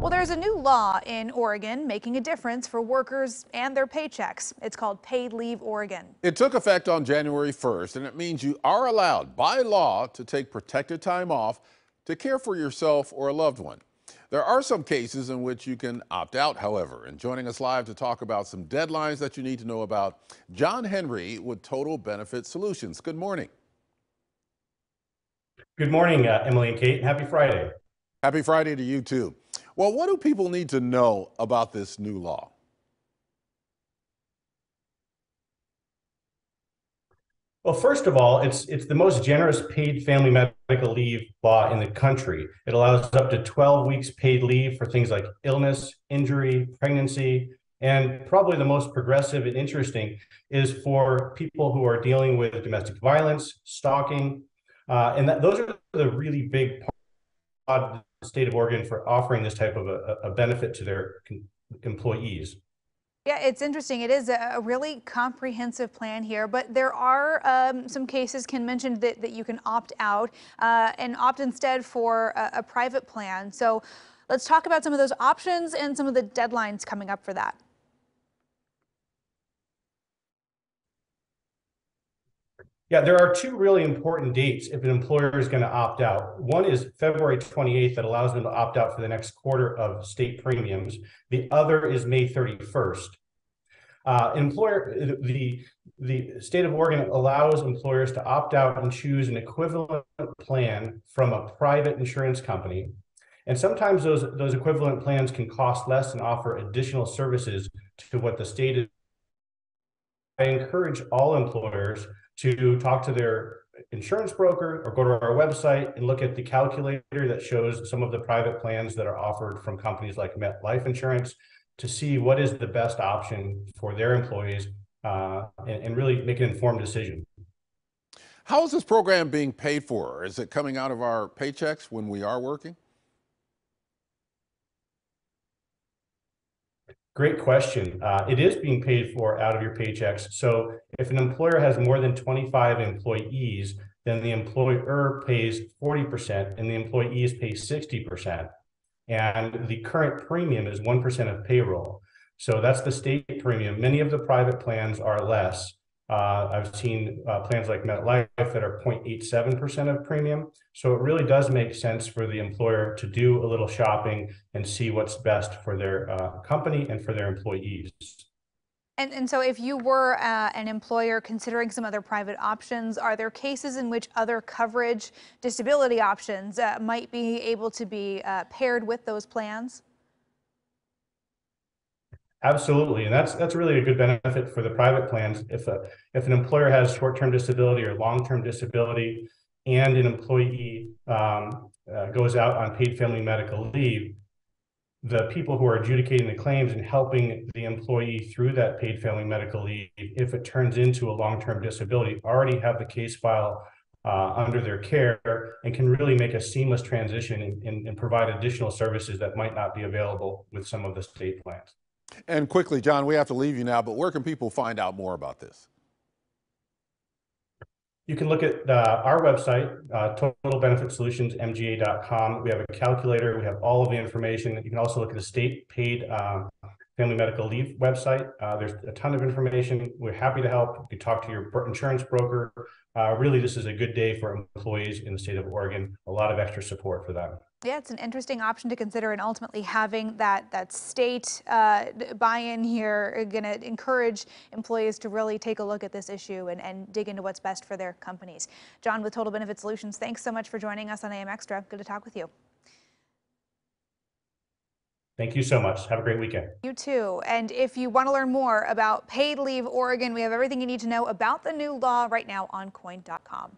Well, there's a new law in Oregon making a difference for workers and their paychecks. It's called Paid Leave Oregon. It took effect on January 1st, and it means you are allowed by law to take protected time off to care for yourself or a loved one. There are some cases in which you can opt out, however. And joining us live to talk about some deadlines that you need to know about, John Henry with Total Benefit Solutions. Good morning. Good morning, Emily and Kate. Happy Friday. Happy Friday to you too. Well, what do people need to know about this new law? Well, first of all, it's the most generous paid family medical leave law in the country. It allows up to 12 weeks paid leave for things like illness, injury, pregnancy, and probably the most progressive and interesting is for people who are dealing with domestic violence, stalking, those are the really big part of the state of Oregon for offering this type of a benefit to their employees. Yeah, it's interesting. It is a really comprehensive plan here, but there are some cases Ken mentioned that you can opt out and opt instead for a private plan. So let's talk about some of those options and some of the deadlines coming up for that. Yeah, there are two really important dates if an employer is going to opt out. One is February 28th that allows them to opt out for the next quarter of state premiums. The other is May 31st. The state of Oregon allows employers to opt out and choose an equivalent plan from a private insurance company. And sometimes those equivalent plans can cost less and offer additional services to what the state is. I encourage all employers to talk to their insurance broker or go to our website and look at the calculator that shows some of the private plans that are offered from companies like MetLife Insurance to see what is the best option for their employees and really make an informed decision. How is this program being paid for? Is it coming out of our paychecks when we are working? Great question. It is being paid for out of your paychecks. So if an employer has more than 25 employees, then the employer pays 40% and the employees pay 60%. And the current premium is 1% of payroll. So that's the state premium. Many of the private plans are less. I've seen plans like MetLife that are 0.87% of premium. So it really does make sense for the employer to do a little shopping and see what's best for their company and for their employees. And so if you were an employer considering some other private options, are there cases in which other coverage disability options might be able to be paired with those plans? Absolutely, and that's really a good benefit for the private plans. If an employer has short-term disability or long-term disability, and an employee goes out on paid family medical leave, the people who are adjudicating the claims and helping the employee through that paid family medical leave, if it turns into a long-term disability, already have the case file under their care and can really make a seamless transition and provide additional services that might not be available with some of the state plans. And quickly, John, we have to leave you now, but where can people find out more about this? You can look at our website, totalbenefitsolutionsmga.com. We have a calculator. We have all of the information. You can also look at the state paid family medical leave website. There's a ton of information. We're happy to help. You can talk to your insurance broker. Really, this is a good day for employees in the state of Oregon. A lot of extra support for them. Yeah, it's an interesting option to consider, and ultimately having that state buy-in here are going to encourage employees to really take a look at this issue and dig into what's best for their companies. John with Total Benefit Solutions, thanks so much for joining us on AM Extra. Good to talk with you. Thank you so much. Have a great weekend. You too. And if you want to learn more about Paid Leave Oregon, we have everything you need to know about the new law right now on coin.com.